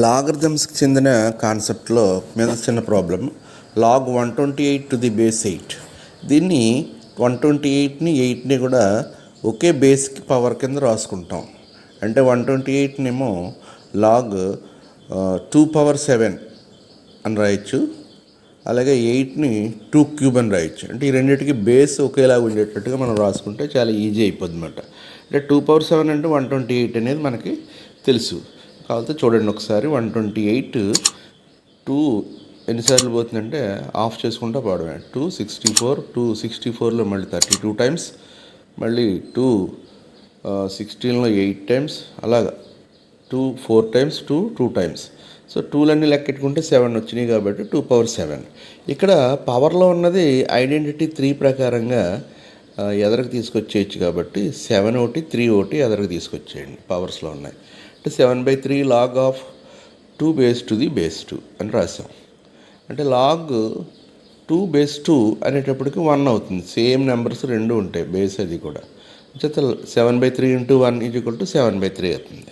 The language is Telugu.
లాగరిథమ్స్కి చెందిన కాన్సెప్ట్లో మీద చిన్న problem. Log 128 to the base 8. దీన్ని 128ని 8ని కూడా ఒకే బేస్కి పవర్ కింద రాసుకుంటాం. అంటే 128నేమో లాగ్ 2^7 అని రాయొచ్చు, అలాగే 8ని 2³ అని రాయొచ్చు. అంటే ఈ రెండింటికి బేస్ ఒకేలాగా ఉండేటట్టుగా మనం రాసుకుంటే చాలా ఈజీ అయిపోద్ది అన్నమాట. అంటే 2^7 అంటే 128 అనేది మనకి తెలుసు. కాకపోతే చూడండి ఒకసారి, 128 2 ఎన్నిసార్లు పోతుందంటే ఆఫ్ చేసుకుంటా పోవడమే. 264, 264లో మళ్ళీ 32 టైమ్స్, మళ్ళీ 216లో 8 టైమ్స్, అలాగా 4 టైమ్స్, 2 టైమ్స్. సో 2లన్నీ లెక్కెట్టుకుంటే 7 వచ్చినాయి కాబట్టి 2^7. ఇక్కడ పవర్లో ఉన్నది ఐడెంటిటీ 3 ప్రకారంగా ఎదరకు తీసుకొచ్చేయచ్చు కాబట్టి 7 ఒకటి 3 ఒకటి ఎదరకు తీసుకొచ్చేయండి. పవర్స్లో ఉన్నాయి అంటే 7/3 log of 2 base to the base 2 అని రాసాం. అంటే లాగ్ 2 బేస్ 2 అనేటప్పటికి 1 అవుతుంది. సేమ్ నెంబర్స్ రెండు ఉంటాయి, బేస్ అది కూడా. చేత 7/3 × 1 = 7/3 అవుతుంది.